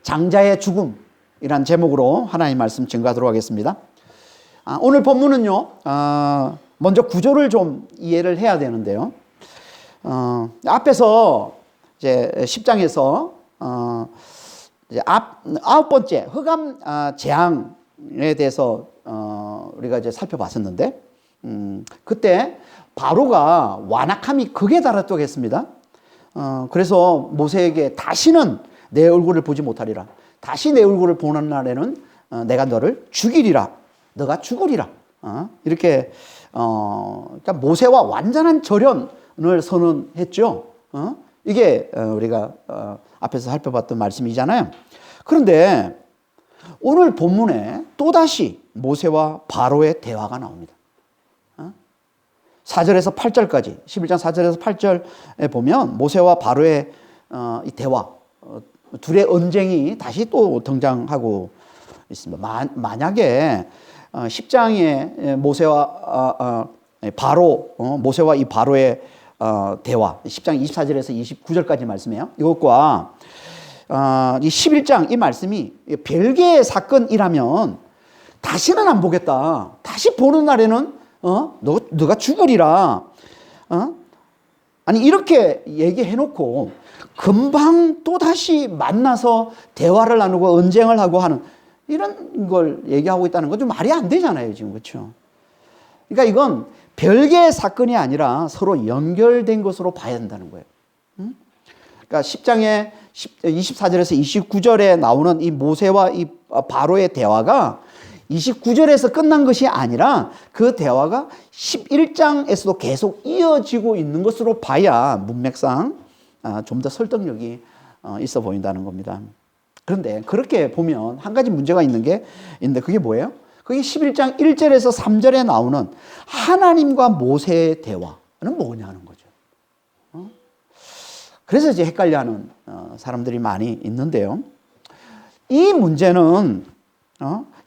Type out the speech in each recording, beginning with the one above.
장자의 죽음이란 제목으로 하나님 말씀 증거하도록 하겠습니다. 오늘 본문은요, 먼저 구조를 좀 이해를 해야 되는데요. 앞에서 이제 10장에서 이제 아홉 번째 흑암 재앙에 대해서 우리가 이제 살펴봤었는데, 그때 바로가 완악함이 극에 달했다고 했습니다. 그래서 모세에게 다시는 내 얼굴을 보지 못하리라. 다시 내 얼굴을 보는 날에는 내가 너를 죽이리라. 너가 죽으리라. 이렇게 그러니까 모세와 완전한 절연을 선언했죠. 이게 우리가 앞에서 살펴봤던 말씀이잖아요. 그런데 오늘 본문에 또다시 모세와 바로의 대화가 나옵니다. 4절에서 8절까지 11장 4절에서 8절에 보면 모세와 바로의 이 대화, 둘의 언쟁이 다시 또 등장하고 있습니다. 만약에 10장에 모세와 바로, 모세와 이 바로의 대화, 10장 24절에서 29절까지 말씀이에요. 이것과 이 11장 이 말씀이 별개의 사건이라면 다시는 안 보겠다. 다시 보는 날에는 너가 죽으리라. 아니 이렇게 얘기해놓고 금방 또다시 만나서 대화를 나누고 언쟁을 하고 하는 이런 걸 얘기하고 있다는 건 좀 말이 안 되잖아요, 지금. 그렇죠? 그러니까 이건 별개의 사건이 아니라 서로 연결된 것으로 봐야 된다는 거예요. 그러니까 10장의 24절에서 29절에 나오는 이 모세와 이 바로의 대화가 29절에서 끝난 것이 아니라 그 대화가 11장에서도 계속 이어지고 있는 것으로 봐야 문맥상 좀 더 설득력이 있어 보인다는 겁니다. 그런데 그렇게 보면 한 가지 문제가 있는데 그게 뭐예요? 그게 11장 1절에서 3절에 나오는 하나님과 모세의 대화는 뭐냐는 거죠. 그래서 이제 헷갈려하는 사람들이 많이 있는데요. 이 문제는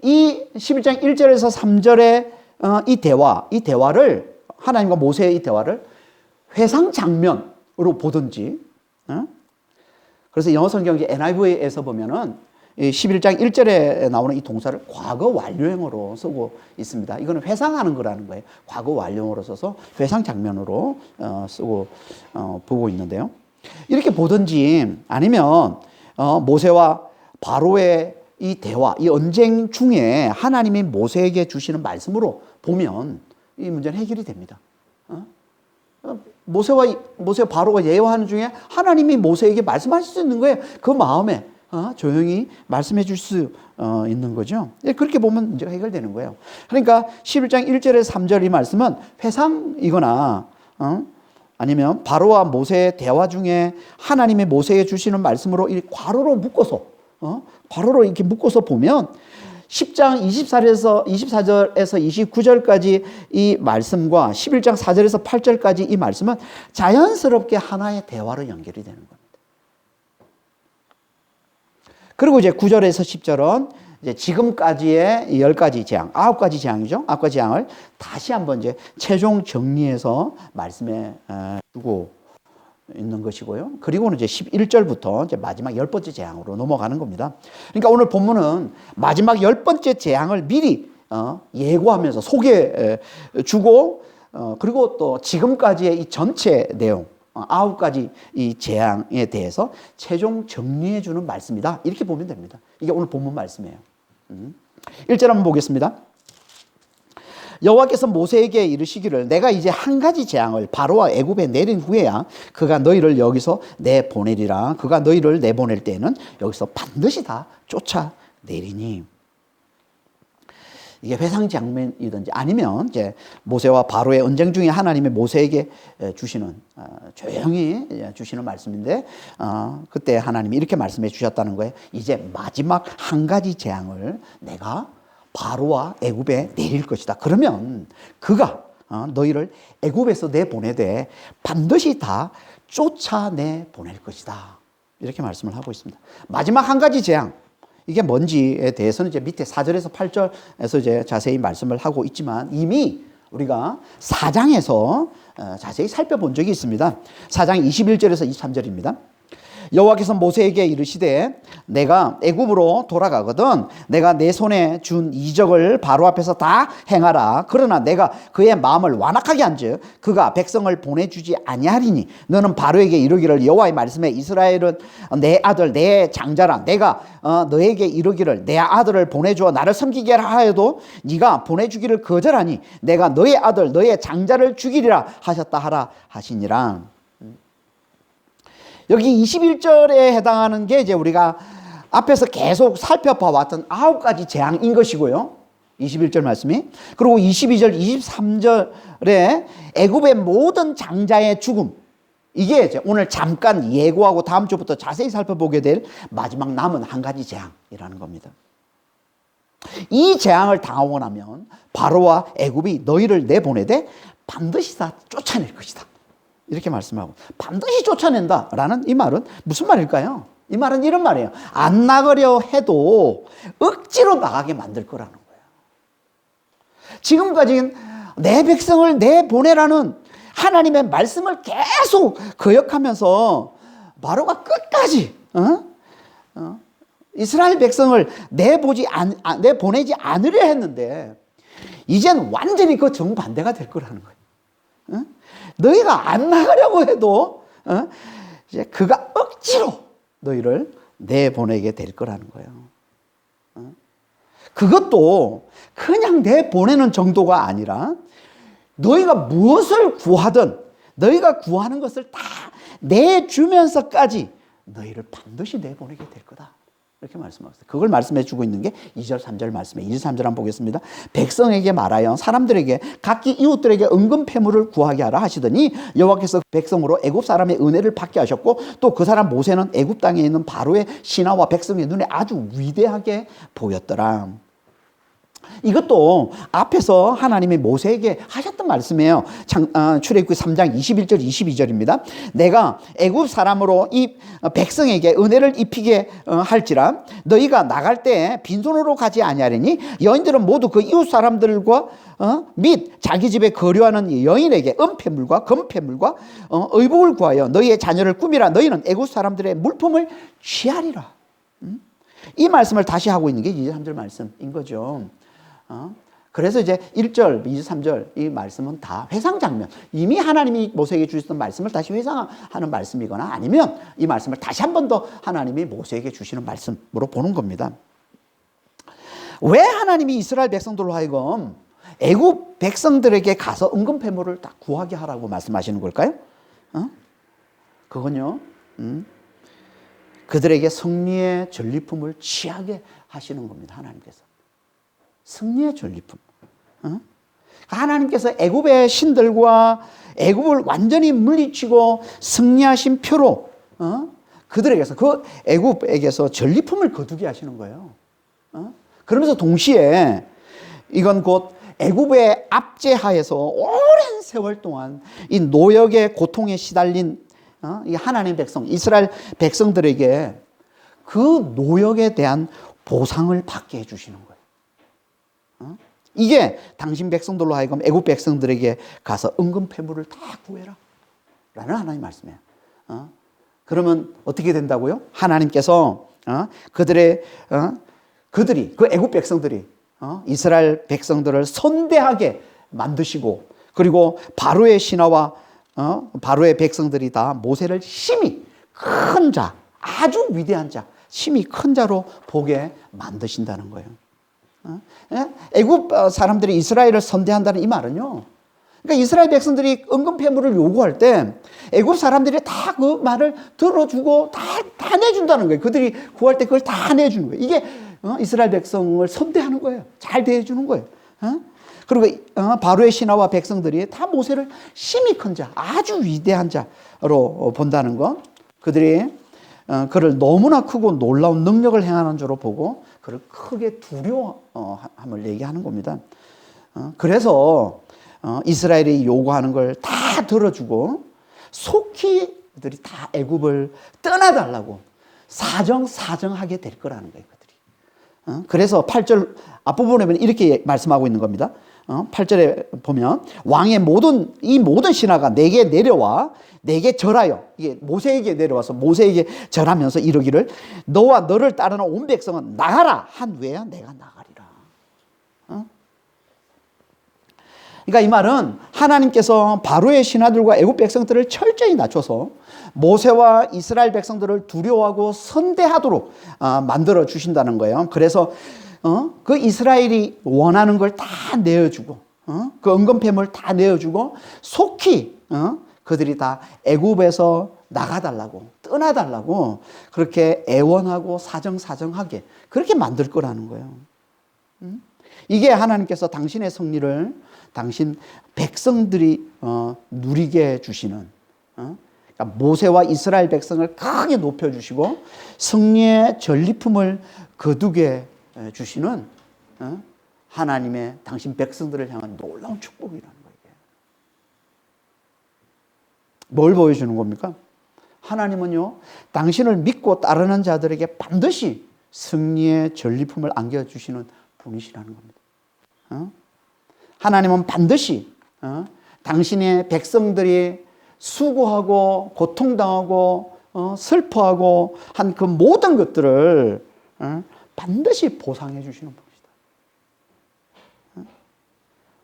이 11장 1절에서 3절의 이 대화를 하나님과 모세의 이 대화를 회상 장면으로 보든지, 그래서 영어 성경제 NIV에서 보면은 11장 1절에 나오는 이 동사를 과거 완료형으로 쓰고 있습니다. 이거는 회상하는 거라는 거예요. 과거 완료형으로 써서 회상 장면으로 쓰고 보고 있는데요. 이렇게 보든지 아니면 모세와 바로의 이 대화, 이 언쟁 중에 하나님이 모세에게 주시는 말씀으로 보면 이 문제는 해결이 됩니다. 모세와 바로가 예화하는 중에 하나님이 모세에게 말씀하실 수 있는 거예요. 그 마음에 조용히 말씀해 줄 수 있는 거죠. 그렇게 보면 문제가 해결되는 거예요. 그러니까 11장 1절에서 3절 이 말씀은 회상이거나 아니면 바로와 모세의 대화 중에 하나님이 모세에게 주시는 말씀으로 이 괄호로 이렇게 묶어서 보면 10장 24절에서 29절까지 이 말씀과 11장 4절에서 8절까지 이 말씀은 자연스럽게 하나의 대화로 연결이 되는 겁니다. 그리고 이제 9절에서 10절은 이제 지금까지의 10가지 재앙, 9가지 재앙이죠. 9가지 재앙을 다시 한번 이제 최종 정리해서 말씀해 주고 있는 것이고요. 그리고는 이제 11절부터 이제 마지막 10번째 재앙으로 넘어가는 겁니다. 그러니까 오늘 본문은 마지막 10번째 재앙을 미리 예고하면서 소개해 주고, 그리고 또 지금까지의 이 전체 내용, 9가지 이 재앙에 대해서 최종 정리해 주는 말씀이다. 이렇게 보면 됩니다. 이게 오늘 본문 말씀이에요. 1절 한번 보겠습니다. 여호와께서 모세에게 이르시기를 내가 이제 한 가지 재앙을 바로와 애굽에 내린 후에야 그가 너희를 여기서 내보내리라. 그가 너희를 내보낼 때에는 여기서 반드시 다 쫓아내리니. 이게 회상 장면이든지 아니면 이제 모세와 바로의 언쟁 중에 하나님의 모세에게 주시는 조용히 주시는 말씀인데, 그때 하나님이 이렇게 말씀해 주셨다는 거예요. 이제 마지막 한 가지 재앙을 내가 바로와 애굽에 내릴 것이다. 그러면 그가 너희를 애굽에서 내보내되 반드시 다 쫓아내 보낼 것이다. 이렇게 말씀을 하고 있습니다. 마지막 한 가지 재앙, 이게 뭔지에 대해서는 이제 밑에 4절에서 8절에서 이제 자세히 말씀을 하고 있지만 이미 우리가 4장에서 자세히 살펴본 적이 있습니다. 4장 21절에서 23절입니다. 여호와께서 모세에게 이르시되 내가 애굽으로 돌아가거든 내가 내 손에 준 이적을 바로 앞에서 다 행하라. 그러나 내가 그의 마음을 완악하게 한즉 그가 백성을 보내주지 아니하리니 너는 바로에게 이르기를 여호와의 말씀에 이스라엘은 내 아들 내 장자라. 내가 너에게 이르기를 내 아들을 보내주어 나를 섬기게 하여도 네가 보내주기를 거절하니 내가 너의 아들 너의 장자를 죽이리라 하셨다 하라 하시니라. 여기 21절에 해당하는 게 이제 우리가 앞에서 계속 살펴봐왔던 9가지 재앙인 것이고요. 21절 말씀이. 그리고 22절, 23절에 애굽의 모든 장자의 죽음. 이게 이제 오늘 잠깐 예고하고 다음 주부터 자세히 살펴보게 될 마지막 남은 한 가지 재앙이라는 겁니다. 이 재앙을 당하고 나면 바로와 애굽이 너희를 내보내되 반드시 다 쫓아낼 것이다. 이렇게 말씀하고 반드시 쫓아낸다라는 이 말은 무슨 말일까요? 이 말은 이런 말이에요. 안 나가려 해도 억지로 나가게 만들 거라는 거예요. 지금까지는 내 백성을 내보내라는 하나님의 말씀을 계속 거역하면서 바로가 끝까지 이스라엘 백성을 내보내지 않으려 했는데 이젠 완전히 그 정반대가 될 거라는 거예요. 너희가 안 나가려고 해도 이제 그가 억지로 너희를 내보내게 될 거라는 거예요. 그것도 그냥 내보내는 정도가 아니라 너희가 무엇을 구하든 너희가 구하는 것을 다 내주면서까지 너희를 반드시 내보내게 될 거다. 이렇게 말씀하셨어요. 그걸 말씀해 주고 있는 게 2절, 3절 말씀이에요. 2절, 3절 한번 보겠습니다. 백성에게 말하여 사람들에게 각기 이웃들에게 은금 패물을 구하게 하라 하시더니 여호와께서 백성으로 애굽 사람의 은혜를 받게 하셨고 또 그 사람 모세는 애굽 땅에 있는 바로의 신하와 백성의 눈에 아주 위대하게 보였더라. 이것도 앞에서 하나님이 모세에게 하셨던 말씀이에요. 출애굽기 3장 21절 22절입니다. 내가 애굽 사람으로 이 백성에게 은혜를 입히게 할지라 너희가 나갈 때 빈손으로 가지 아니하리니 여인들은 모두 그 이웃 사람들과 및 자기 집에 거류하는 여인에게 은폐물과 금폐물과 의복을 구하여 너희의 자녀를 꾸미라. 너희는 애굽 사람들의 물품을 취하리라. 이 말씀을 다시 하고 있는 게 2절 3절 말씀인 거죠. 그래서 이제 1절, 2절, 3절 이 말씀은 다 회상 장면. 이미 하나님이 모세에게 주셨던 말씀을 다시 회상하는 말씀이거나 아니면 이 말씀을 다시 한 번 더 하나님이 모세에게 주시는 말씀으로 보는 겁니다. 왜 하나님이 이스라엘 백성들로 하여금 애굽 백성들에게 가서 은금패물을 다 구하게 하라고 말씀하시는 걸까요? 그건요, 그들에게 승리의 전리품을 취하게 하시는 겁니다. 하나님께서. 승리의 전리품. 하나님께서 애굽의 신들과 애굽을 완전히 물리치고 승리하신 표로 그들에게서 그 애굽에게서 전리품을 거두게 하시는 거예요. 그러면서 동시에 이건 곧 애굽의 압제하에서 오랜 세월 동안 이 노역의 고통에 시달린 이 하나님 백성, 이스라엘 백성들에게 그 노역에 대한 보상을 받게 해주시는 거예요. 이게 당신 백성들로 하여금 애굽 백성들에게 가서 은금패물을 다 구해라 라는 하나님 말씀이에요. 그러면 어떻게 된다고요? 하나님께서 그들이 그 애굽 백성들이 이스라엘 백성들을 선대하게 만드시고 그리고 바로의 신하와 바로의 백성들이 다 모세를 심히 큰 자, 아주 위대한 자, 심히 큰 자로 보게 만드신다는 거예요. 애굽 사람들이 이스라엘을 선대한다는 이 말은요, 그러니까 이스라엘 백성들이 은금패물을 요구할 때 애굽 사람들이 다 그 말을 들어주고 다 내준다는 거예요. 그들이 구할 때 그걸 다 내주는 거예요. 이게 이스라엘 백성을 선대하는 거예요. 잘 대해주는 거예요. 그리고 바로의 신하와 백성들이 다 모세를 심히 큰 자, 아주 위대한 자로 본다는 것, 그들이 그를 너무나 크고 놀라운 능력을 행하는 줄로 보고 그를 크게 두려워함을 얘기하는 겁니다. 그래서 이스라엘이 요구하는 걸 다 들어주고 속히 그들이 다 애굽을 떠나달라고 사정하게 될 거라는 거예요. 그들이. 그래서 8절 앞부분에 보면 이렇게 말씀하고 있는 겁니다. 8절에 보면 왕의 이 모든 신하가 내게 내려와 내게 절하여, 이게 모세에게 내려와서 모세에게 절하면서 이르기를 너와 너를 따르는 온 백성은 나가라 한 후에야 내가 나가리라. 그러니까 이 말은 하나님께서 바로의 신하들과 애굽 백성들을 철저히 낮춰서 모세와 이스라엘 백성들을 두려워하고 선대하도록 만들어 주신다는 거예요. 그래서 그 이스라엘이 원하는 걸 다 내어주고 그 은근패물 다 내어주고 속히 그들이 다 애굽에서 나가달라고 떠나달라고 그렇게 애원하고 사정사정하게 그렇게 만들 거라는 거예요. 이게 하나님께서 당신의 승리를 당신 백성들이 누리게 해주시는, 그러니까 모세와 이스라엘 백성을 크게 높여주시고 승리의 전리품을 거두게 주시는 하나님의 당신 백성들을 향한 놀라운 축복이라는 거예요. 뭘 보여주는 겁니까? 하나님은요, 당신을 믿고 따르는 자들에게 반드시 승리의 전리품을 안겨주시는 분이시라는 겁니다. 하나님은 반드시 당신의 백성들이 수고하고 고통당하고 슬퍼하고 한 그 모든 것들을 반드시 보상해 주시는 분이시다.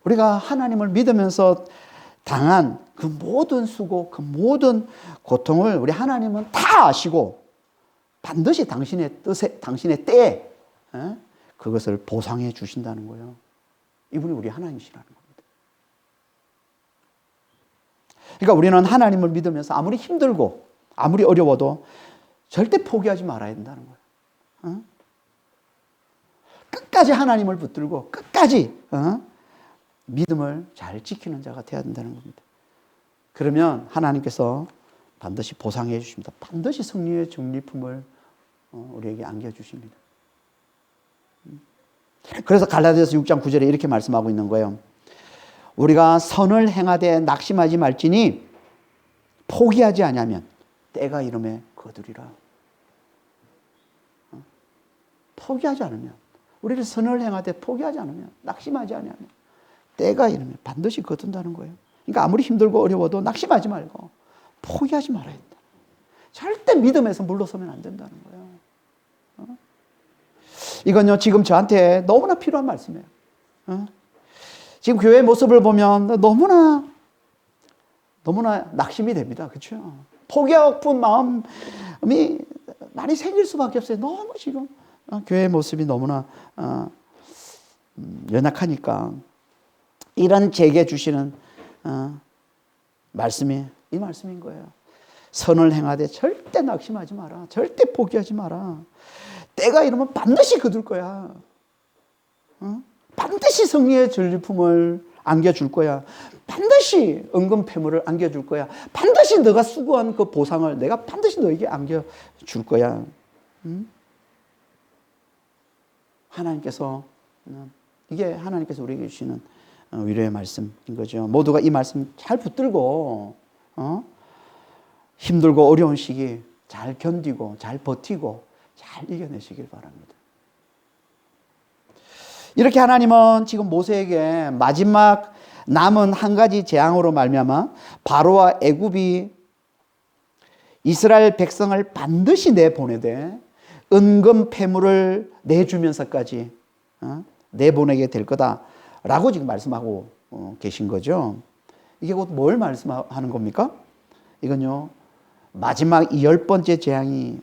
우리가 하나님을 믿으면서 당한 그 모든 수고, 그 모든 고통을 우리 하나님은 다 아시고 반드시 당신의 뜻에, 당신의 때에 그것을 보상해 주신다는 거예요. 이분이 우리 하나님이시라는 겁니다. 그러니까 우리는 하나님을 믿으면서 아무리 힘들고 아무리 어려워도 절대 포기하지 말아야 된다는 거예요. 끝까지 하나님을 붙들고 끝까지 믿음을 잘 지키는 자가 되어야 된다는 겁니다. 그러면 하나님께서 반드시 보상해 주십니다. 반드시 승리의 전리품을 우리에게 안겨주십니다. 그래서 갈라디아서 6장 9절에 이렇게 말씀하고 있는 거예요. 우리가 선을 행하되 낙심하지 말지니 포기하지 아니하면 때가 이름에 거두리라. 포기하지 않으면, 우리를 선을 행하되 포기하지 않으면, 낙심하지 아니하면 때가 이름에 반드시 거둔다는 거예요. 그러니까 아무리 힘들고 어려워도 낙심하지 말고 포기하지 말아야 된다. 절대 믿음에서 물러서면 안 된다는 거예요. 이건요, 지금 저한테 너무나 필요한 말씀이에요. 지금 교회의 모습을 보면 너무나 낙심이 됩니다. 그렇죠? 포기하고 싶은 마음이 많이 생길 수밖에 없어요. 너무 지금 교회의 모습이 너무나 연약하니까 이런 제게 주시는 말씀이 이 말씀인 거예요. 선을 행하되 절대 낙심하지 마라. 절대 포기하지 마라. 때가 이러면 반드시 거둘 거야. 반드시 승리의 전리품을 안겨줄 거야. 반드시 은근패물을 안겨줄 거야. 반드시 너가 수고한 그 보상을 내가 반드시 너에게 안겨줄 거야. 하나님께서, 이게 하나님께서 우리에게 주시는 위로의 말씀인 거죠. 모두가 이 말씀 잘 붙들고 힘들고 어려운 시기 잘 견디고 잘 버티고 잘 이겨내시길 바랍니다. 이렇게 하나님은 지금 모세에게 마지막 남은 한 가지 재앙으로 말미암아 바로와 애굽이 이스라엘 백성을 반드시 내보내되 은금 패물을 내주면서까지 내보내게 될 거다라고 지금 말씀하고 계신 거죠. 이게 곧 뭘 말씀하는 겁니까? 이건요, 마지막 이 10번째 재앙이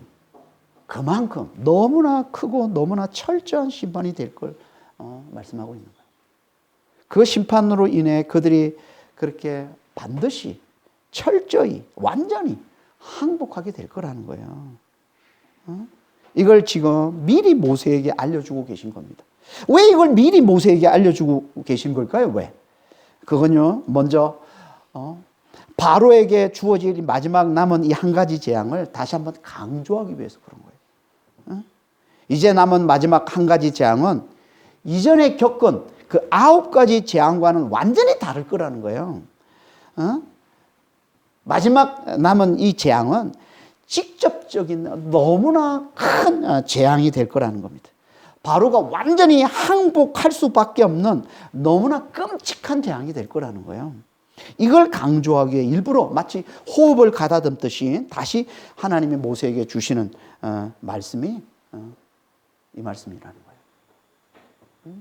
그만큼 너무나 크고 너무나 철저한 심판이 될 걸 말씀하고 있는 거예요. 그 심판으로 인해 그들이 그렇게 반드시 철저히 완전히 항복하게 될 거라는 거예요. 이걸 지금 미리 모세에게 알려주고 계신 겁니다. 왜 이걸 미리 모세에게 알려주고 계신 걸까요? 왜? 그건요, 먼저 바로에게 주어질 마지막 남은 이 한 가지 재앙을 다시 한번 강조하기 위해서 그런 거예요. 이제 남은 마지막 한 가지 재앙은 이전에 겪은 그 9가지 재앙과는 완전히 다를 거라는 거예요. 마지막 남은 이 재앙은 직접적인 너무나 큰 재앙이 될 거라는 겁니다. 바로가 완전히 항복할 수밖에 없는 너무나 끔찍한 재앙이 될 거라는 거예요. 이걸 강조하기 위해 일부러 마치 호흡을 가다듬듯이 다시 하나님이 모세에게 주시는 말씀이 이 말씀이라는 거예요.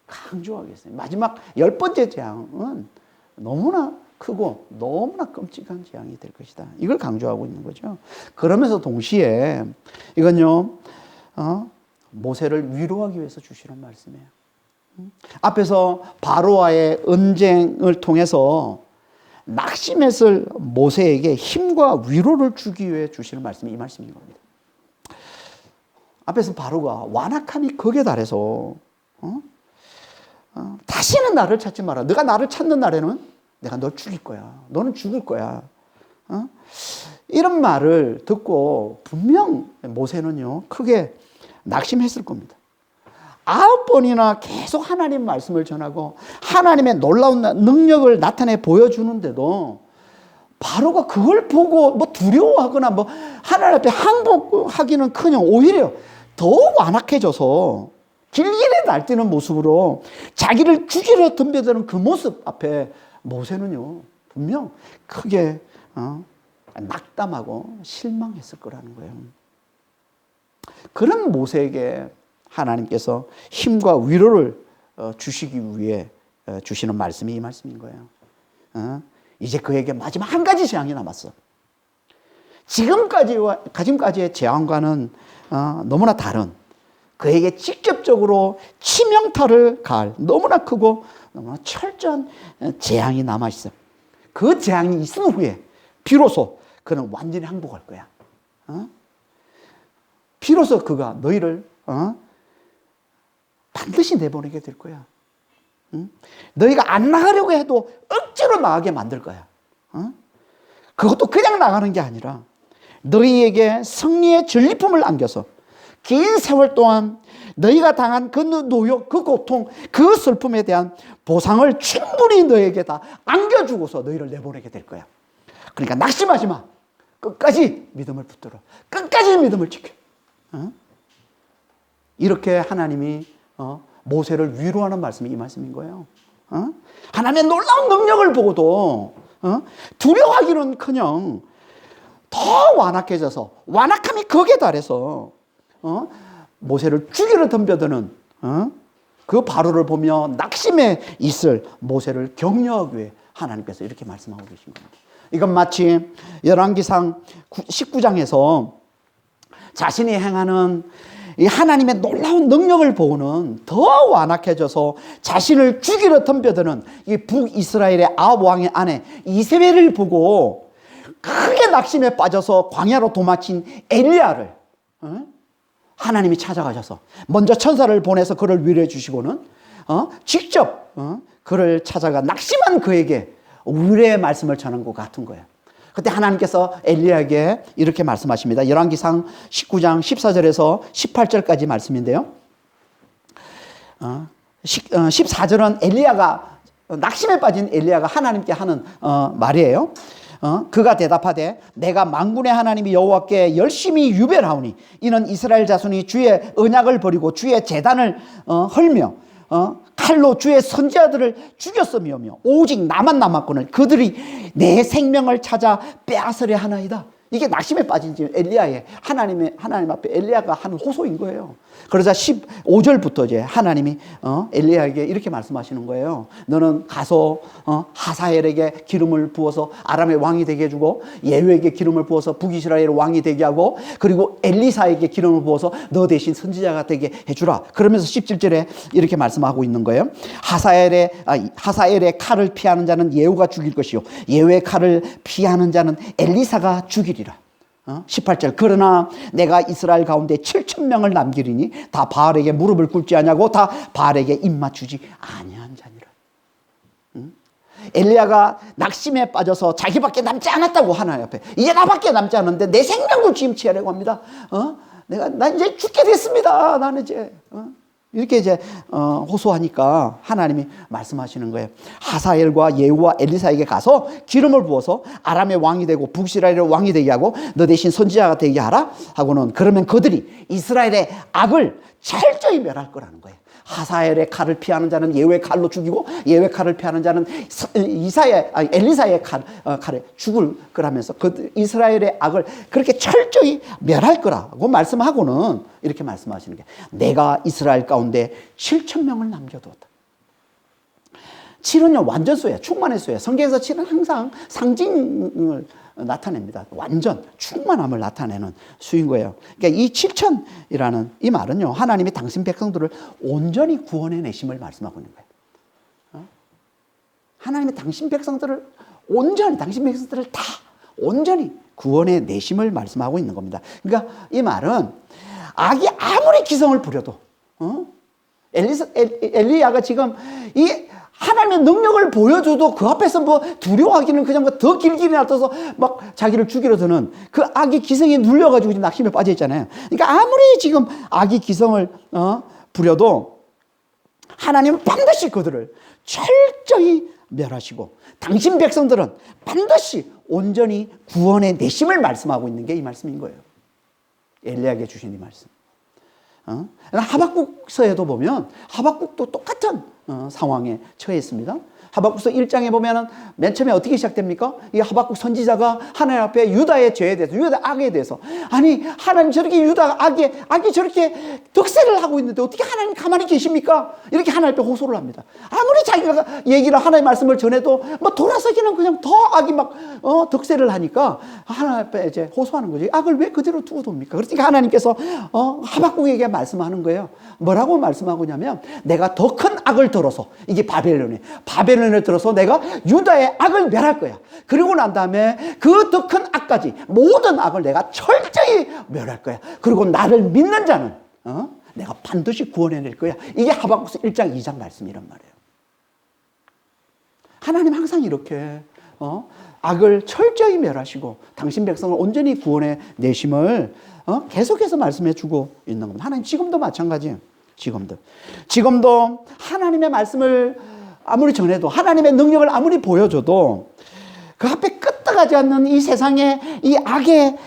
강조하겠어요. 마지막 10번째 재앙은 너무나 크고 너무나 끔찍한 재앙이 될 것이다. 이걸 강조하고 있는 거죠. 그러면서 동시에 이건요, 모세를 위로하기 위해서 주시는 말씀이에요. 앞에서 바로와의 언쟁을 통해서 낙심했을 모세에게 힘과 위로를 주기 위해 주시는 말씀이 이 말씀인 겁니다. 앞에서 바로가 완악함이 극에 달해서 다시는 나를 찾지 마라. 네가 나를 찾는 날에는 내가 널 죽일 거야. 너는 죽을 거야. 이런 말을 듣고 분명 모세는요, 크게 낙심했을 겁니다. 9번이나 계속 하나님 말씀을 전하고 하나님의 놀라운 능력을 나타내 보여주는데도 바로가 그걸 보고 뭐 두려워하거나 뭐 하나님 앞에 항복하기는커녕 오히려 더욱 완악해져서 길길이 날뛰는 모습으로 자기를 죽이려 덤벼드는 그 모습 앞에 모세는요, 분명 크게 낙담하고 실망했을 거라는 거예요. 그런 모세에게 하나님께서 힘과 위로를 주시기 위해 주시는 말씀이 이 말씀인 거예요. 이제 그에게 마지막 한 가지 재앙이 남았어. 지금까지의 재앙과는 너무나 다른, 그에게 직접적으로 치명타를 가할 너무나 크고 너무나 철저한 재앙이 남아있어. 그 재앙이 있은 후에 비로소 그는 완전히 항복할 거야. 비로소 그가 너희를 반드시 내보내게 될 거야. 너희가 안 나가려고 해도 억지로 나가게 만들 거야. 그것도 그냥 나가는 게 아니라 너희에게 승리의 전리품을 안겨서 긴 세월 동안 너희가 당한 그 노역, 그 고통, 그 슬픔에 대한 보상을 충분히 너희에게 다 안겨주고서 너희를 내보내게 될 거야. 그러니까 낙심하지 마. 끝까지 믿음을 붙들어. 끝까지 믿음을 지켜. 이렇게 하나님이 모세를 위로하는 말씀이 이 말씀인 거예요. 하나님의 놀라운 능력을 보고도 두려워하기는커녕 더 완악해져서 완악함이 극에 달해서 모세를 죽이려 덤벼드는 그 바로를 보며 낙심에 있을 모세를 격려하기 위해 하나님께서 이렇게 말씀하고 계신 겁니다. 이건 마치 열왕기상 19장에서 자신이 행하는 이 하나님의 놀라운 능력을 보고는 더 완악해져서 자신을 죽이려 덤벼드는 이 북이스라엘의 아합 왕의 아내 이세벨을 보고 크게 낙심에 빠져서 광야로 도망친 엘리야를 하나님이 찾아가셔서 먼저 천사를 보내서 그를 위로해 주시고는 직접 그를 찾아가 낙심한 그에게 위로의 말씀을 전한 것 같은 거예요. 그때 하나님께서 엘리야에게 이렇게 말씀하십니다. 열왕기상 19장 14절에서 18절까지 말씀인데요. 14절은 엘리야가 낙심에 빠진 엘리야가 하나님께 하는 말이에요. 그가 대답하되 내가 만군의 하나님이 여호와께 열심히 유별하오니 이는 이스라엘 자손이 주의 언약을 버리고 주의 제단을 헐며 칼로 주의 선지자들을 죽였음이오며 오직 나만 남았거늘 그들이 내 생명을 찾아 빼앗으려 하나이다. 이게 낙심에 빠진 엘리야의 하나님 앞에 엘리야가 하는 호소인 거예요. 그러자 15절부터 이제 하나님이 엘리야에게 이렇게 말씀하시는 거예요. 너는 가서 하사엘에게 기름을 부어서 아람의 왕이 되게 해주고 예후에게 기름을 부어서 북이스라엘 왕이 되게 하고 그리고 엘리사에게 기름을 부어서 너 대신 선지자가 되게 해주라. 그러면서 17절에 이렇게 말씀하고 있는 거예요. 하사엘의 칼을 피하는 자는 예후가 죽일 것이요 예후의 칼을 피하는 자는 엘리사가 죽이리라. 18절 그러나 내가 이스라엘 가운데 7,000명을 남기리니 다 바알에게 무릎을 꿇지 아니하고 다 바알에게 입맞추지 아니한 자니라. 엘리야가 낙심에 빠져서 자기밖에 남지 않았다고 하나님 앞에 이제 나밖에 남지 않았는데 내 생명을 지금 취하려고 합니다. 나 이제 죽게 됐습니다. 나는 이제 이렇게 이제 호소하니까 하나님이 말씀하시는 거예요. 하사엘과 예후와 엘리사에게 가서 기름을 부어서 아람의 왕이 되고 북이스라엘의 왕이 되게 하고 너 대신 선지자가 되게 하라 하고는, 그러면 그들이 이스라엘의 악을 철저히 멸할 거라는 거예요. 하사엘의 칼을 피하는 자는 예후의 칼로 죽이고 예후의 칼을 피하는 자는 엘리사의 칼에 죽을 거라면서 그 이스라엘의 악을 그렇게 철저히 멸할 거라고 말씀하고는 이렇게 말씀하시는 게, 내가 이스라엘 가운데 7,000명을 남겨두었다. 7은요 완전수예요. 충만의 수예요. 성경에서 7은 항상 상징을 나타냅니다. 완전 충만함을 나타내는 수인 거예요. 그러니까 이 7,000이라는 이 말은요, 하나님이 당신 백성들을 온전히 구원해 내심을 말씀하고 있는 거예요. 하나님이 당신 백성들을 온전히, 당신 백성들을 다 온전히 구원해 내심을 말씀하고 있는 겁니다. 그러니까 이 말은 악이 아무리 기성을 부려도 엘리야가 지금 이 하나님의 능력을 보여줘도 그 앞에서 뭐 두려워하기는 그냥 더 길길이 놔둬서 막 자기를 죽이려 드는 그 악의 기성에 눌려가지고 지금 낙심에 빠져 있잖아요. 그러니까 아무리 지금 악의 기성을 부려도 하나님은 반드시 그들을 철저히 멸하시고 당신 백성들은 반드시 온전히 구원해 내심을 말씀하고 있는 게 이 말씀인 거예요. 엘리야에게 주신 이 말씀. 하박국서에도 보면 하박국도 똑같은 상황에 처했습니다. 하박국서 1장에 보면은 맨 처음에 어떻게 시작됩니까? 이 하박국 선지자가 하나님 앞에 유다의 죄에 대해서, 유다 악에 대해서, 아니 하나님 저렇게 유다 악이 저렇게 득세를 하고 있는데 어떻게 하나님 가만히 계십니까? 이렇게 하나님 앞에 호소를 합니다. 아무리 자기가 얘기를 하나님의 말씀을 전해도 뭐 돌아서기는 그냥 더 악이 막 득세를 하니까 하나님 앞에 이제 호소하는 거죠. 악을 왜 그대로 두고 돕니까? 그러니까 하나님께서 하박국에게 말씀하는 거예요. 뭐라고 말씀하고 있냐면, 내가 더 큰 악을 들어서, 이게 바벨론을 들어서 내가 유다의 악을 멸할 거야. 그리고 난 다음에 그 더 큰 악까지, 모든 악을 내가 철저히 멸할 거야. 그리고 나를 믿는 자는 내가 반드시 구원해낼 거야. 이게 하박국서 1장 2장 말씀이란 말이에요. 하나님 항상 이렇게 악을 철저히 멸하시고 당신 백성을 온전히 구원해 내심을 계속해서 말씀해 주고 있는 겁니다. 하나님 지금도 마찬가지예요. 지금도 하나님의 말씀을 아무리 전해도, 하나님의 능력을 아무리 보여줘도 그 앞에 끄떡하지 않는 이 세상의 이 악의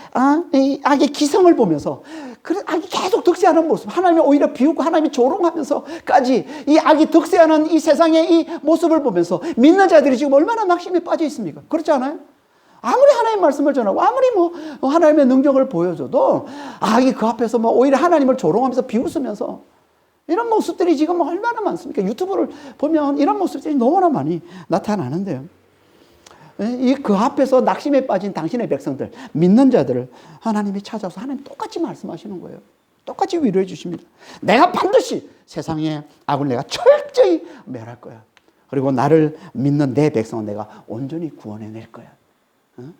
기성을 보면서, 그 악이 계속 득세하는 모습, 하나님이 오히려 비웃고 하나님이 조롱하면서까지 이 악이 득세하는 이 세상의 이 모습을 보면서 믿는 자들이 지금 얼마나 낙심에 빠져 있습니까? 그렇지 않아요? 아무리 하나님의 말씀을 전하고 아무리 하나님의 능력을 보여줘도 악이 그 앞에서 오히려 하나님을 조롱하면서 비웃으면서, 이런 모습들이 지금 얼마나 많습니까? 유튜브를 보면 이런 모습들이 너무나 많이 나타나는데요. 그 앞에서 낙심에 빠진 당신의 백성들, 믿는 자들을 하나님이 찾아서 하나님 똑같이 말씀하시는 거예요. 똑같이 위로해 주십니다. 내가 반드시 세상의 악을 내가 철저히 멸할 거야. 그리고 나를 믿는 내 백성은 내가 온전히 구원해낼 거야.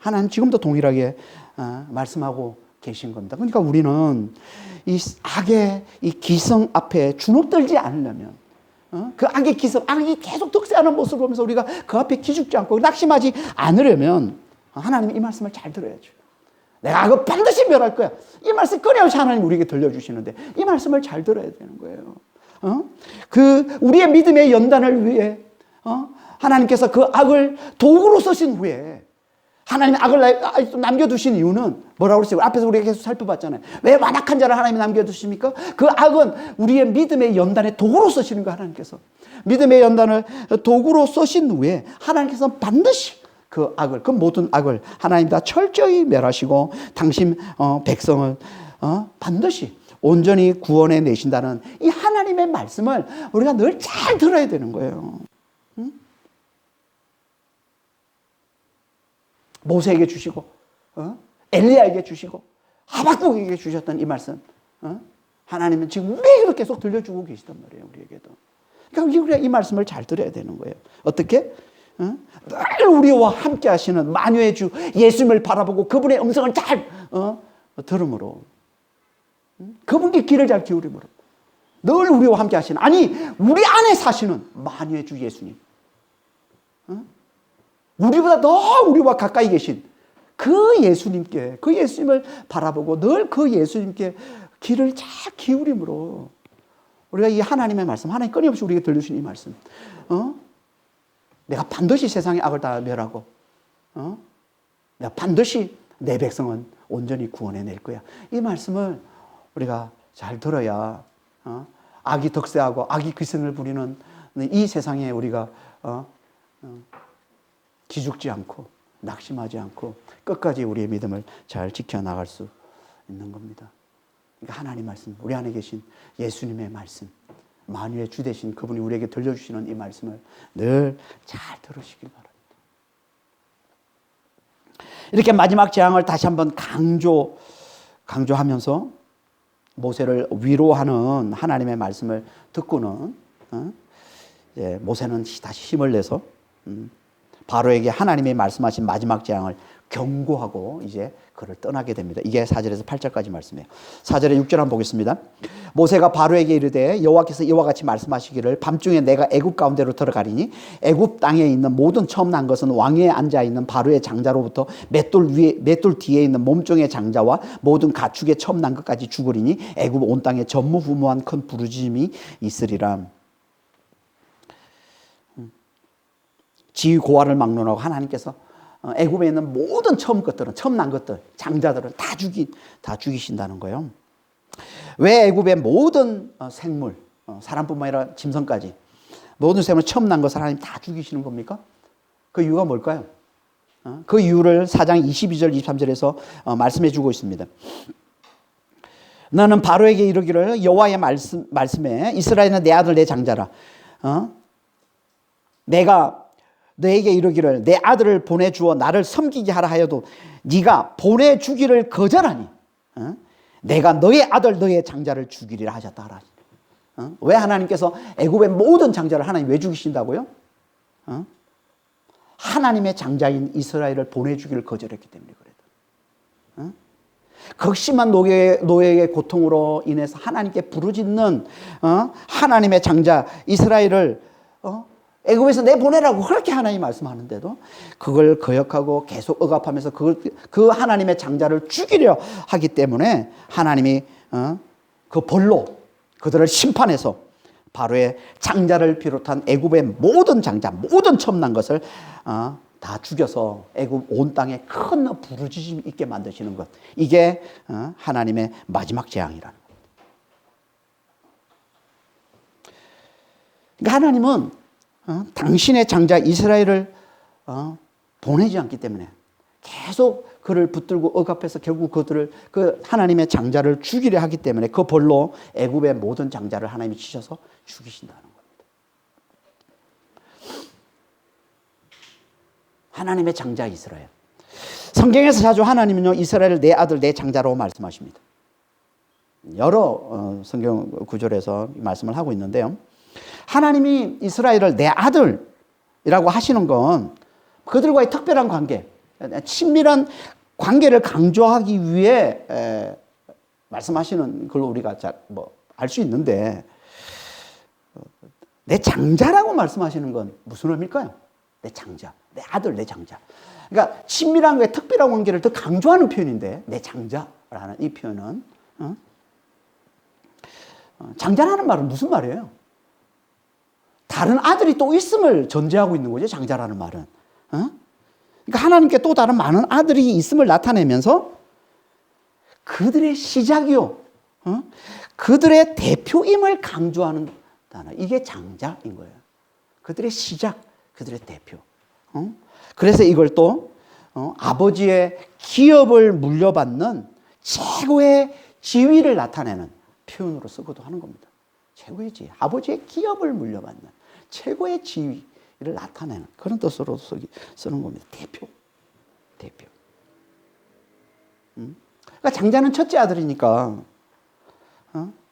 하나님 지금도 동일하게 말씀하고 계신 겁니다. 그러니까 우리는 이 악의 이 기성 앞에 주눅들지 않으려면, 그 악의 기성, 악이 계속 득세하는 모습을 보면서 우리가 그 앞에 기죽지 않고 낙심하지 않으려면 하나님 이 말씀을 잘 들어야죠. 내가 악을 반드시 멸할 거야. 이 말씀 끊임없이 하나님 우리에게 들려주시는데 이 말씀을 잘 들어야 되는 거예요. 그 우리의 믿음의 연단을 위해 하나님께서 그 악을 도구로 쓰신 후에, 하나님이 악을 남겨두신 이유는 뭐라고 그랬어요? 앞에서 우리가 계속 살펴봤잖아요. 왜 완악한 자를 하나님이 남겨두십니까? 그 악은 우리의 믿음의 연단의 도구로 쓰시는 거예요, 하나님께서. 믿음의 연단을 도구로 쓰신 후에 하나님께서 반드시 그 악을, 그 모든 악을 하나님 다 철저히 멸하시고 당신 백성을 반드시 온전히 구원해 내신다는 이 하나님의 말씀을 우리가 늘 잘 들어야 되는 거예요. 모세에게 주시고 엘리야에게 주시고 하박국에게 주셨던 이 말씀, 하나님은 지금 매일 계속 들려주고 계시단 말이에요, 우리에게도. 그러니까 우리가 이 말씀을 잘 들어야 되는 거예요. 어떻게? 늘 우리와 함께 하시는 만유의 주 예수님을 바라보고 그분의 음성을 잘 들음으로, 그분께 귀를 잘 기울임으로, 늘 우리와 함께 하시는, 아니 우리 안에 사시는 만유의 주 예수님, 우리보다 더 우리와 가까이 계신 그 예수님께, 그 예수님을 바라보고 늘 그 예수님께 귀를 잘 기울임으로 우리가 이 하나님의 말씀, 하나님 끊임없이 우리에게 들려주신 이 말씀, 내가 반드시 세상의 악을 다 멸하고, 내가 반드시 내 백성은 온전히 구원해낼 거야. 이 말씀을 우리가 잘 들어야 악이 득세하고 악이 기승을 부리는 이 세상에 우리가 기죽지 않고 낙심하지 않고 끝까지 우리의 믿음을 잘 지켜나갈 수 있는 겁니다. 그러니까 하나님 말씀, 우리 안에 계신 예수님의 말씀, 만유의 주 되신 그분이 우리에게 들려주시는 이 말씀을 늘 잘 들으시길 바랍니다. 이렇게 마지막 재앙을 다시 한번 강조하면서 모세를 위로하는 하나님의 말씀을 듣고는 모세는 다시 힘을 내서 바로에게 하나님이 말씀하신 마지막 재앙을 경고하고 이제 그를 떠나게 됩니다. 이게 4절에서 8절까지 말씀이에요. 4절에 6절 한번 보겠습니다. 모세가 바로에게 이르되 여호와께서 이와 같이 말씀하시기를 밤중에 내가 애굽 가운데로 들어가리니 애굽 땅에 있는 모든 처음 난 것은 왕위에 앉아 있는 바로의 장자로부터 맷돌 뒤에 있는 몸종의 장자와 모든 가축의 처음 난 것까지 죽으리니 애굽 온 땅에 전무후무한 큰 부르짖음이 있으리라. 지위 고하를 막론하고 하나님께서 애굽에 있는 모든 처음 난 것들, 장자들은 다 죽이신다는 거예요. 왜 애굽의 모든 생물, 사람뿐만 아니라 짐승까지 모든 생물 처음 난 것을 하나님 다 죽이시는 겁니까? 그 이유가 뭘까요? 그 이유를 4장 22절, 23절에서 말씀해 주고 있습니다. 너는 바로에게 이르기를 여호와의 말씀에 이스라엘은 내 아들 내 장자라. 내가 너에게 이르기를 내 아들을 보내주어 나를 섬기게 하라 하여도 네가 보내주기를 거절하니 내가 너의 아들 너의 장자를 죽이리라 하셨다 하라. 왜 하나님께서 애굽의 모든 장자를 하나님 왜 죽이신다고요? 하나님의 장자인 이스라엘을 보내주기를 거절했기 때문에 그래요. 극심한 노예의 고통으로 인해서 하나님께 부르짖는 하나님의 장자 이스라엘을 애굽에서 내보내라고 그렇게 하나님이 말씀하는데도 그걸 거역하고 계속 억압하면서 그 하나님의 장자를 죽이려 하기 때문에 하나님이 그 벌로 그들을 심판해서 바로의 장자를 비롯한 애굽의 모든 장자, 모든 처음 난 것을 다 죽여서 애굽 온 땅에 큰 부르짖음 있게 만드시는 것. 이게 하나님의 마지막 재앙이라는 겁니다. 그러니까 하나님은 당신의 장자 이스라엘을 보내지 않기 때문에 계속 그를 붙들고 억압해서 결국 그 하나님의 장자를 죽이려 하기 때문에 그 벌로 애굽의 모든 장자를 하나님이 치셔서 죽이신다는 겁니다. 하나님의 장자 이스라엘. 성경에서 자주 하나님은요 이스라엘을 내 아들 내 장자라고 말씀하십니다. 여러 성경 구절에서 말씀을 하고 있는데요. 하나님이 이스라엘을 내 아들이라고 하시는 건 그들과의 특별한 관계, 친밀한 관계를 강조하기 위해 말씀하시는 걸 우리가 알 수 있는데 내 장자라고 말씀하시는 건 무슨 의미일까요? 내 장자, 내 아들, 내 장자. 그러니까 친밀한 거에 특별한 관계를 더 강조하는 표현인데 내 장자라는 이 표현은 장자라는 말은 무슨 말이에요? 다른 아들이 또 있음을 전제하고 있는 거죠. 장자라는 말은. 그러니까 하나님께 또 다른 많은 아들이 있음을 나타내면서 그들의 시작이요. 그들의 대표임을 강조하는 단어. 이게 장자인 거예요. 그들의 시작, 그들의 대표. 그래서 이걸 또 아버지의 기업을 물려받는 최고의 지위를 나타내는 표현으로 쓰고도 하는 겁니다. 최고의 지위. 아버지의 기업을 물려받는 최고의 지위를 나타내는 그런 뜻으로 쓰는 겁니다. 대표. 그러니까 장자는 첫째 아들이니까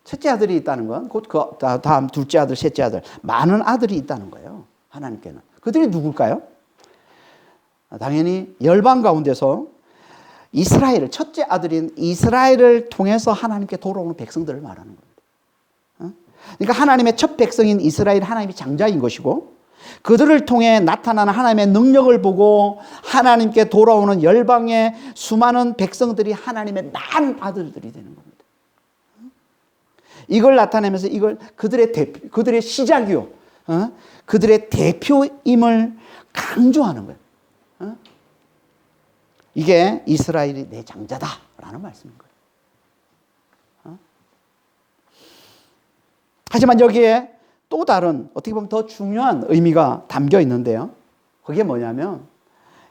첫째 아들이 있다는 건 곧 그 다음 둘째 아들, 셋째 아들 많은 아들이 있다는 거예요. 하나님께는. 그들이 누굴까요? 당연히 열방 가운데서 이스라엘을 첫째 아들인 이스라엘을 통해서 하나님께 돌아오는 백성들을 말하는 겁니다. 그러니까 하나님의 첫 백성인 이스라엘 하나님이 장자인 것이고 그들을 통해 나타나는 하나님의 능력을 보고 하나님께 돌아오는 열방의 수많은 백성들이 하나님의 많은 아들들이 되는 겁니다. 이걸 나타내면서 이걸 그들의 시작이요. 그들의 대표임을 강조하는 거예요. 이게 이스라엘이 내 장자다라는 말씀인 거예요. 하지만 여기에 또 다른 어떻게 보면 더 중요한 의미가 담겨 있는데요. 그게 뭐냐면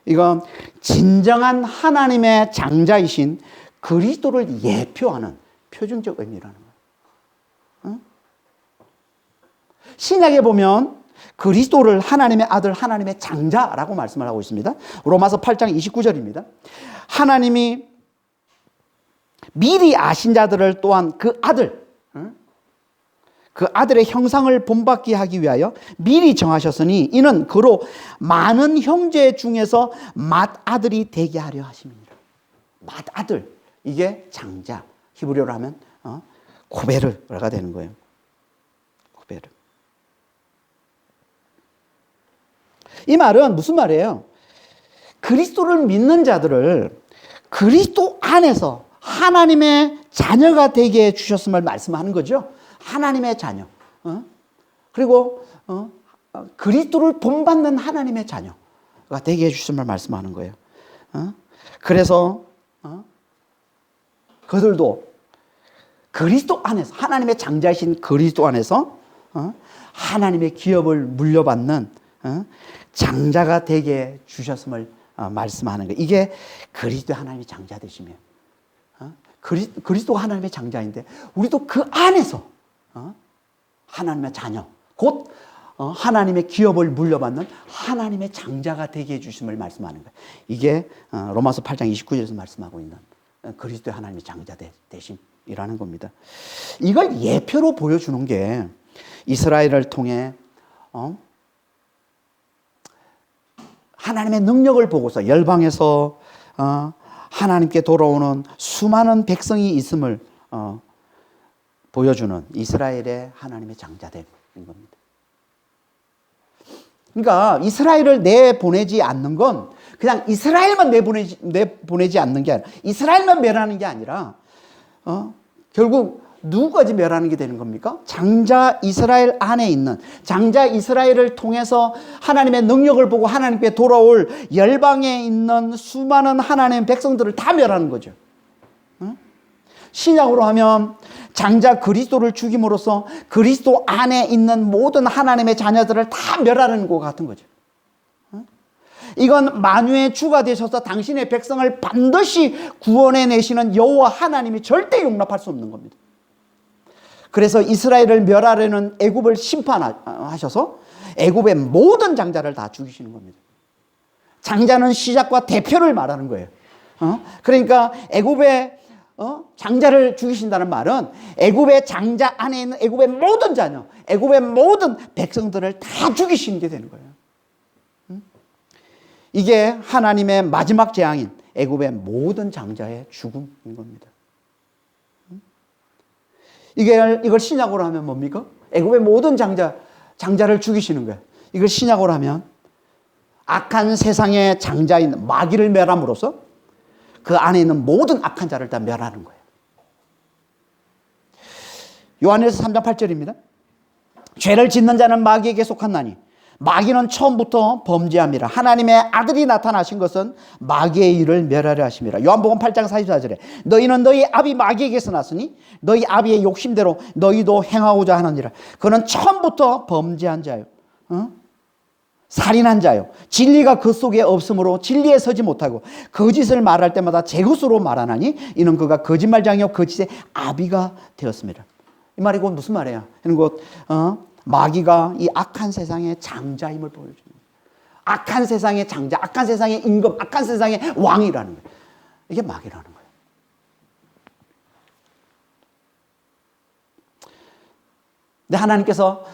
이건 진정한 하나님의 장자이신 그리스도를 예표하는 표준적 의미라는 거예요. 신약에 보면 그리스도를 하나님의 아들, 하나님의 장자라고 말씀을 하고 있습니다. 로마서 8장 29절입니다. 하나님이 미리 아신 자들을 또한 그 아들의 형상을 본받게 하기 위하여 미리 정하셨으니 이는 그로 많은 형제 중에서 맏아들이 되게 하려 하심이니라. 맏아들, 이게 장자. 히브리어로 하면 코베르가 되는 거예요. 코베르. 이 말은 무슨 말이에요? 그리스도를 믿는 자들을 그리스도 안에서 하나님의 자녀가 되게 해주셨음을 말씀하는 거죠. 하나님의 자녀. 그리고 그리스도를 본받는 하나님의 자녀가 되게 해주셨음을 말씀하는 거예요. 그래서 그들도 그리스도 안에서 하나님의 장자이신 그리스도 안에서 하나님의 기업을 물려받는 장자가 되게 주셨음을 말씀하는 거예요. 이게 그리스도의 하나님의 장자 되심이에요. 그리스도가 하나님의 장자인데 우리도 그 안에서 하나님의 자녀, 곧 하나님의 기업을 물려받는 하나님의 장자가 되게 해주심을 말씀하는 거예요. 이게 로마서 8장 29절에서 말씀하고 있는 그리스도의 하나님의 장자 되심이라는 겁니다. 이걸 예표로 보여주는 게 이스라엘을 통해 하나님의 능력을 보고서 열방에서 하나님께 돌아오는 수많은 백성이 있음을 보여주는 이스라엘의 하나님의 장자됨인 겁니다. 그러니까 이스라엘을 내보내지 않는 건 그냥 이스라엘만 내보내지 않는 게 아니라 이스라엘만 멸하는 게 아니라 결국 누구까지 멸하는 게 되는 겁니까? 장자 이스라엘 안에 있는 장자 이스라엘을 통해서 하나님의 능력을 보고 하나님께 돌아올 열방에 있는 수많은 하나님의 백성들을 다 멸하는 거죠. 신약으로 하면 장자 그리스도를 죽임으로써 그리스도 안에 있는 모든 하나님의 자녀들을 다 멸하는 것 같은 거죠. 이건 만유의 주가 되셔서 당신의 백성을 반드시 구원해 내시는 여호와 하나님이 절대 용납할 수 없는 겁니다. 그래서 이스라엘을 멸하려는 애굽을 심판하셔서 애굽의 모든 장자를 다 죽이시는 겁니다. 장자는 시작과 대표를 말하는 거예요. 그러니까 애굽의 장자를 죽이신다는 말은 애굽의 장자 안에 있는 애굽의 모든 자녀, 애굽의 모든 백성들을 다 죽이시는 게 되는 거예요. 이게 하나님의 마지막 재앙인 애굽의 모든 장자의 죽음인 겁니다. 이걸 신약으로 하면 뭡니까? 애굽의 모든 장자를 죽이시는 거예요. 이걸 신약으로 하면 악한 세상의 장자인 마귀를 멸함으로써 그 안에 있는 모든 악한 자를 다 멸하는 거예요. 요한일서 3장 8절입니다. 죄를 짓는 자는 마귀에게 속한나니 마귀는 처음부터 범죄함이라. 하나님의 아들이 나타나신 것은 마귀의 일을 멸하려 하심이라. 요한복음 8장 44절에 너희는 너희 아비 마귀에게서 났으니 너희 아비의 욕심대로 너희도 행하고자 하느니라. 그는 처음부터 범죄한 자요, 살인한 자요, 진리가 그 속에 없으므로 진리에 서지 못하고 거짓을 말할 때마다 제 것으로 말하나니 이는 그가 거짓말장이요 거짓의 아비가 되었습니다. 이 말이 곧 무슨 말이에요? 곧 마귀가 이 악한 세상의 장자임을 보여주는 거예요. 악한 세상의 장자, 악한 세상의 임금, 악한 세상의 왕이라는 거예요. 이게 마귀라는 거예요. 근데 하나님께서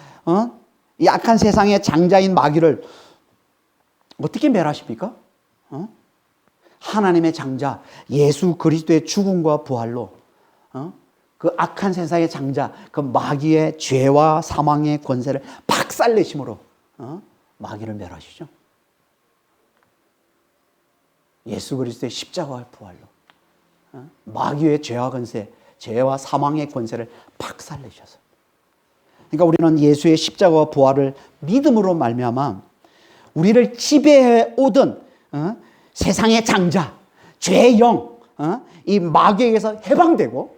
이 악한 세상의 장자인 마귀를 어떻게 멸하십니까? 하나님의 장자 예수 그리스도의 죽음과 부활로 그 악한 세상의 장자, 그 마귀의 죄와 사망의 권세를 박살내심으로 마귀를 멸하시죠. 예수 그리스도의 십자가의 부활로 마귀의 죄와 권세, 죄와 사망의 권세를 박살내셔서. 그러니까 우리는 예수의 십자가와 부활을 믿음으로 말미암아 우리를 지배해 오던 세상의 장자, 죄의 영, 이 마귀에게서 해방되고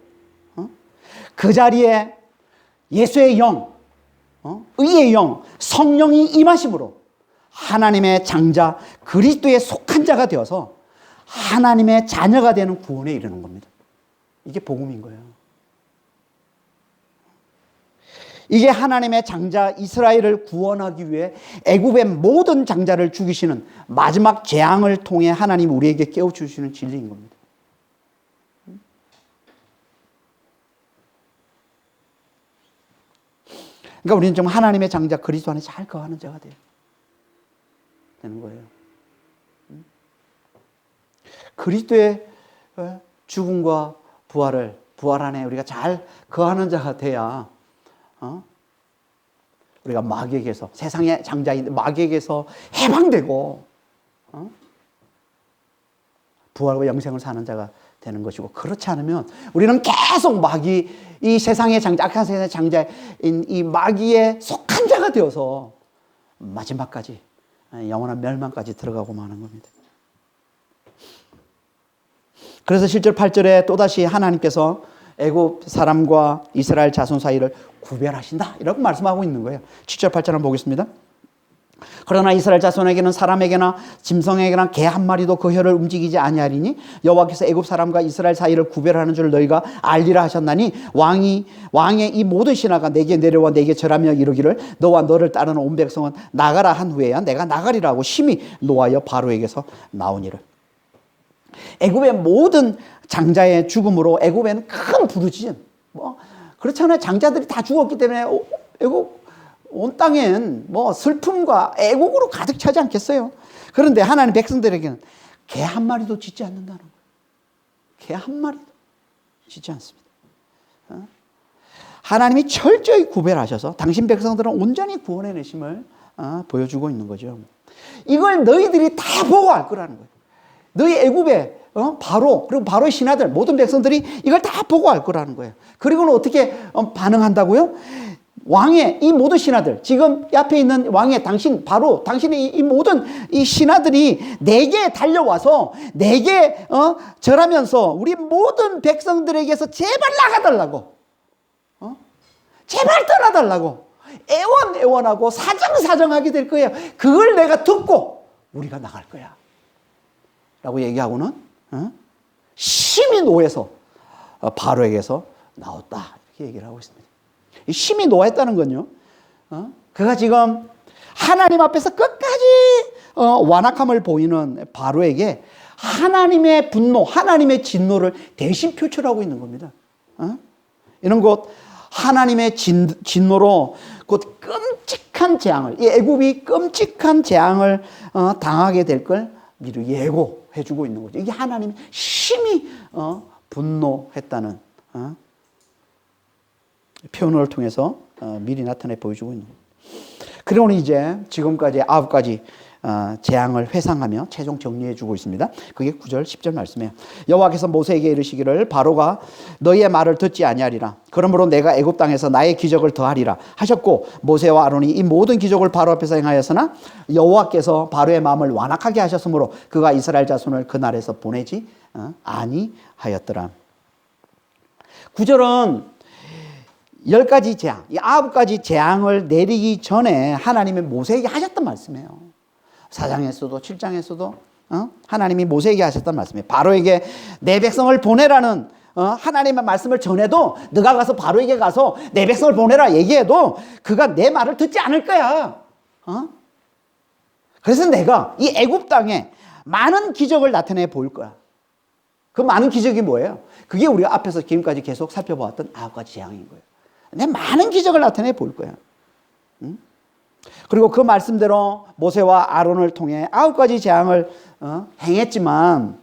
그 자리에 예수의 영, 의의 영, 성령이 임하심으로 하나님의 장자 그리스도에 속한 자가 되어서 하나님의 자녀가 되는 구원에 이르는 겁니다. 이게 복음인 거예요. 이게 하나님의 장자 이스라엘을 구원하기 위해 애굽의 모든 장자를 죽이시는 마지막 재앙을 통해 하나님 우리에게 깨워주시는 진리인 겁니다. 그러니까 우리는 좀 하나님의 장자 그리스도 안에 잘 거하는 자가 되는 거예요. 그리스도의 죽음과 부활 안에 우리가 잘 거하는 자가 돼야 우리가 마귀에게서, 세상의 장자인 마귀에게서 해방되고 부활과 영생을 사는 자가 되는 것이고, 그렇지 않으면 우리는 계속 마귀, 이 세상의 장자, 악한 세상의 장자인 이 마귀에 속한 자가 되어서 마지막까지 영원한 멸망까지 들어가고 마는 겁니다. 그래서 7절 8절에 또다시 하나님께서 애굽 사람과 이스라엘 자손 사이를 구별하신다 이렇게 말씀하고 있는 거예요. 7절 8절 한번 보겠습니다. 그러나 이스라엘 자손에게는 사람에게나 짐승에게나 개 한 마리도 그 혀를 움직이지 아니하리니 여호와께서 애굽 사람과 이스라엘 사이를 구별하는 줄 너희가 알리라 하셨나니 왕의 이 모든 신하가 내게 내려와 내게 절하며 이르기를 너와 너를 따르는 온 백성은 나가라 한 후에야 내가 나가리라고 심히 노하여 바로에게서 나오니를. 애굽의 모든 장자의 죽음으로 애굽에는 큰 부르짖음, 그렇잖아요. 장자들이 다 죽었기 때문에 애굽 온 땅엔 슬픔과 애국으로 가득 차지 않겠어요? 그런데 하나님 백성들에게는 개 한 마리도 짓지 않는다는 거예요. 개 한 마리도 짓지 않습니다. 하나님이 철저히 구별하셔서 당신 백성들은 온전히 구원해 내심을 보여주고 있는 거죠. 이걸 너희들이 다 보고 알 거라는 거예요. 너희 애굽에 바로, 그리고 바로의 신하들, 모든 백성들이 이걸 다 보고 알 거라는 거예요. 그리고는 어떻게 반응한다고요? 왕의 이 모든 신하들, 지금 앞에 있는 왕의 당신, 바로 당신의 이 모든 이 신하들이 내게 달려와서 내게 절하면서 우리 모든 백성들에게서 제발 나가달라고, 제발 떠나달라고 애원하고 사정하게 될 거예요. 그걸 내가 듣고 우리가 나갈 거야 라고 얘기하고는 심히 노해서 바로에게서 나왔다 이렇게 얘기를 하고 있습니다. 심히 노했다는 건요, 그가 지금 하나님 앞에서 끝까지 완악함을 보이는 바로에게 하나님의 분노, 하나님의 진노를 대신 표출하고 있는 겁니다. 이런 것 하나님의 진노로 곧 끔찍한 재앙을, 이 애굽이 끔찍한 재앙을 당하게 될 걸 미리 예고해주고 있는 거죠. 이게 하나님이 심히 분노했다는 표현을 통해서 미리 나타내 보여주고 있는 거예요. 그리고는 이제 지금까지 9가지 재앙을 회상하며 최종 정리해주고 있습니다. 그게 9절 10절 말씀이에요. 여호와께서 모세에게 이르시기를 바로가 너희의 말을 듣지 아니하리라. 그러므로 내가 애굽 땅에서 나의 기적을 더하리라 하셨고, 모세와 아론이 이 모든 기적을 바로 앞에서 행하였으나 여호와께서 바로의 마음을 완악하게 하셨으므로 그가 이스라엘 자손을 그날에서 보내지 아니하였더라. 9절은 10가지 재앙, 이 9가지 재앙을 내리기 전에 하나님이 모세에게 하셨던 말씀이에요. 4장에서도 7장에서도 하나님이 모세에게 하셨던 말씀이에요. 바로에게 내 백성을 보내라는 하나님의 말씀을 전해도, 너가 가서 바로에게 가서 내 백성을 보내라 얘기해도 그가 내 말을 듣지 않을 거야. 그래서 내가 이 애굽 땅에 많은 기적을 나타내 보일 거야. 그 많은 기적이 뭐예요? 그게 우리가 앞에서 지금까지 계속 살펴보았던 9가지 재앙인 거예요. 내 많은 기적을 나타내 볼 거야. 그리고 그 말씀대로 모세와 아론을 통해 9가지 재앙을 행했지만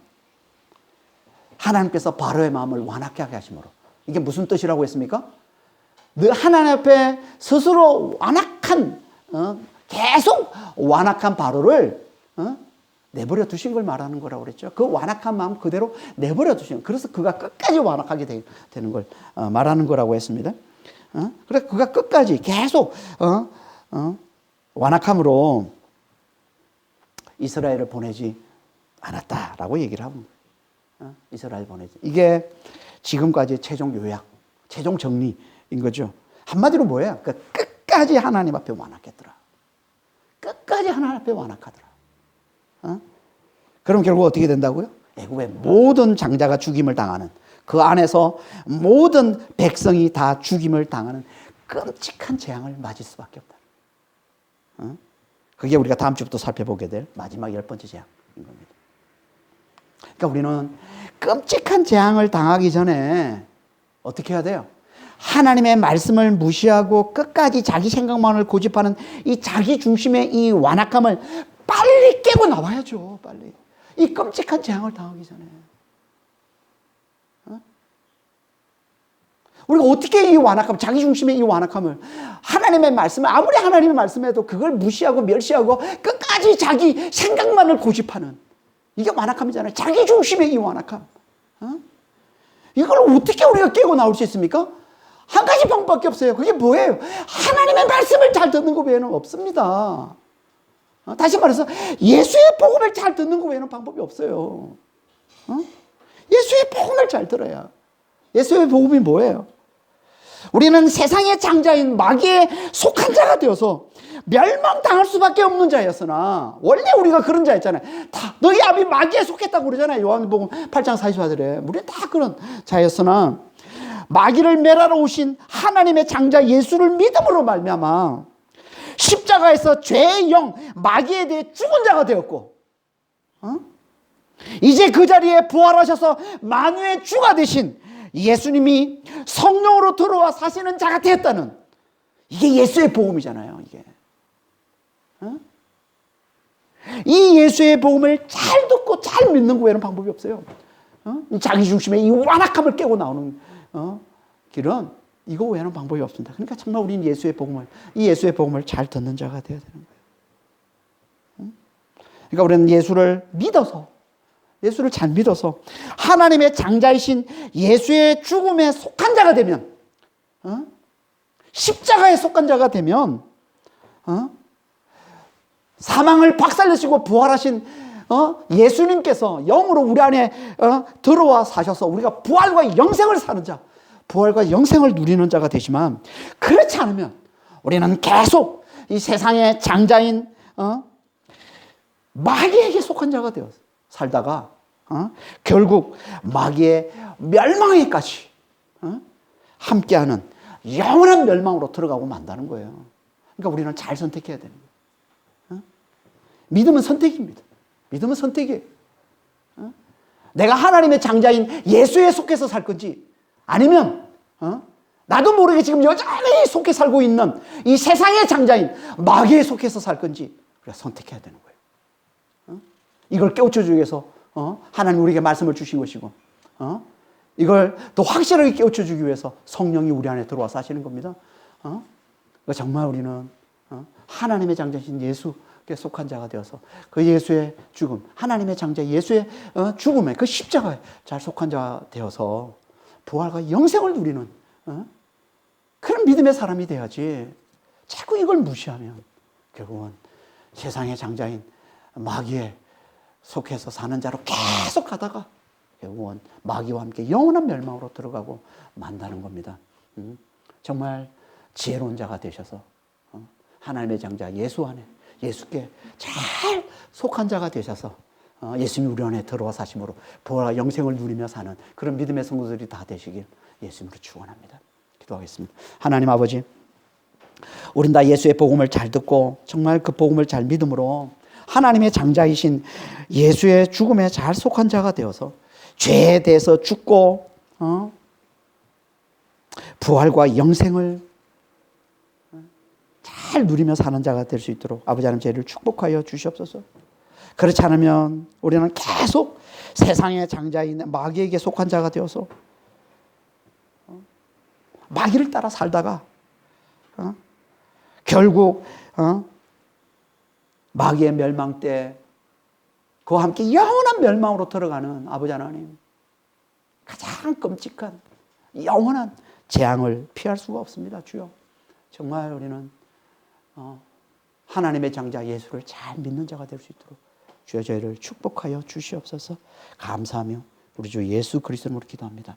하나님께서 바로의 마음을 완악하게 하심으로, 이게 무슨 뜻이라고 했습니까? 하나님 앞에 스스로 완악한, 계속 완악한 바로를 내버려 두신 걸 말하는 거라고 그랬죠. 그 완악한 마음 그대로 내버려 두신, 그래서 그가 끝까지 완악하게 되는 걸 말하는 거라고 했습니다. 그래서 그가 끝까지 계속 완악함으로 이스라엘을 보내지 않았다라고 얘기를 합니다. 이스라엘 보내지. 이게 지금까지 최종 요약, 최종 정리인 거죠. 한마디로 뭐예요? 그러니까 끝까지 하나님 앞에 완악했더라. 끝까지 하나님 앞에 완악하더라. 그럼 결국 어떻게 된다고요? 애굽의 모든 장자가 죽임을 당하는, 그 안에서 모든 백성이 다 죽임을 당하는 끔찍한 재앙을 맞을 수밖에 없다. 그게 우리가 다음 주부터 살펴보게 될 마지막 10번째 재앙인 겁니다. 그러니까 우리는 끔찍한 재앙을 당하기 전에 어떻게 해야 돼요? 하나님의 말씀을 무시하고 끝까지 자기 생각만을 고집하는 이 자기 중심의 이 완악함을 빨리 깨고 나와야죠. 빨리. 이 끔찍한 재앙을 당하기 전에. 우리가 어떻게 이 완악함, 자기 중심의 이 완악함을, 하나님의 말씀을, 아무리 하나님의 말씀해도 그걸 무시하고 멸시하고 끝까지 자기 생각만을 고집하는, 이게 완악함이잖아요. 자기 중심의 이 완악함. 이걸 어떻게 우리가 깨고 나올 수 있습니까? 한 가지 방법밖에 없어요. 그게 뭐예요? 하나님의 말씀을 잘 듣는 것 외에는 없습니다. 다시 말해서 예수의 복음을 잘 듣는 것 외에는 방법이 없어요. 예수의 복음을 잘 들어야. 예수의 복음이 뭐예요? 우리는 세상의 장자인 마귀에 속한 자가 되어서 멸망당할 수밖에 없는 자였으나, 원래 우리가 그런 자였잖아요. 다 너희 아비 마귀에 속했다고 그러잖아요. 요한복음 8장 44절에. 우리는 다 그런 자였으나 마귀를 멸하러 오신 하나님의 장자 예수를 믿음으로 말미암아 십자가에서 죄의 영 마귀에 대해 죽은 자가 되었고, 이제 그 자리에 부활하셔서 만유의 주가 되신 예수님이 성령으로 들어와 사시는 자가 되었다는, 이게 예수의 복음이잖아요. 이게 이 예수의 복음을 잘 듣고 잘 믿는 거 외에는 방법이 없어요. 자기 중심의 이 완악함을 깨고 나오는 길은 이거 외에는 방법이 없습니다. 그러니까 정말 우리는 예수의 복음을 잘 듣는 자가 되어야 되는 거예요. 그러니까 우리는 예수를 믿어서, 예수를 잘 믿어서 하나님의 장자이신 예수의 죽음에 속한 자가 되면, 십자가에 속한 자가 되면, 사망을 박살내시고 부활하신 예수님께서 영으로 우리 안에 들어와 사셔서 우리가 부활과 영생을 사는 자, 부활과 영생을 누리는 자가 되지만, 그렇지 않으면 우리는 계속 이 세상의 장자인 마귀에게 속한 자가 되어 살다가 결국 마귀의 멸망에까지 함께하는 영원한 멸망으로 들어가고 만다는 거예요. 그러니까 우리는 잘 선택해야 되는 거예요. 믿음은 선택입니다. 믿음은 선택이에요. 내가 하나님의 장자인 예수에 속해서 살 건지, 아니면 나도 모르게 지금 여전히 속해 살고 있는 이 세상의 장자인 마귀에 속해서 살 건지 우리가 선택해야 되는 거예요. 이걸 깨우쳐주기 위해서 하나님 우리에게 말씀을 주신 것이고, 이걸 더 확실하게 깨우쳐주기 위해서 성령이 우리 안에 들어와 사시는 겁니다. 정말 우리는 하나님의 장자신 예수께 속한 자가 되어서 그 예수의 죽음, 하나님의 장자 예수의 죽음에, 그 십자가에 잘 속한 자가 되어서 부활과 영생을 누리는 그런 믿음의 사람이 돼야지, 자꾸 이걸 무시하면 결국은 세상의 장자인 마귀에 속해서 사는 자로 계속 가다가 결국은 마귀와 함께 영원한 멸망으로 들어가고 만다는 겁니다. 정말 지혜로운 자가 되셔서 하나님의 장자 예수 안에, 예수께 잘 속한 자가 되셔서 예수님이 우리 안에 들어와 사심으로 부활과 영생을 누리며 사는 그런 믿음의 성도들이 다 되시길 예수님으로 축원합니다. 기도하겠습니다. 하나님 아버지, 우린 다 예수의 복음을 잘 듣고 정말 그 복음을 잘 믿음으로 하나님의 장자이신 예수의 죽음에 잘 속한 자가 되어서 죄에 대해서 죽고 부활과 영생을 잘 누리며 사는 자가 될 수 있도록 아버지 하나님 저희를 축복하여 주시옵소서. 그렇지 않으면 우리는 계속 세상의 장자인 마귀에게 속한 자가 되어서 마귀를 따라 살다가 결국 마귀의 멸망 때 그와 함께 영원한 멸망으로 들어가는 아버지 하나님, 가장 끔찍한 영원한 재앙을 피할 수가 없습니다. 주여, 정말 우리는 하나님의 장자 예수를 잘 믿는 자가 될 수 있도록 주여 저희를 축복하여 주시옵소서. 감사하며 우리 주 예수 그리스도로 기도합니다.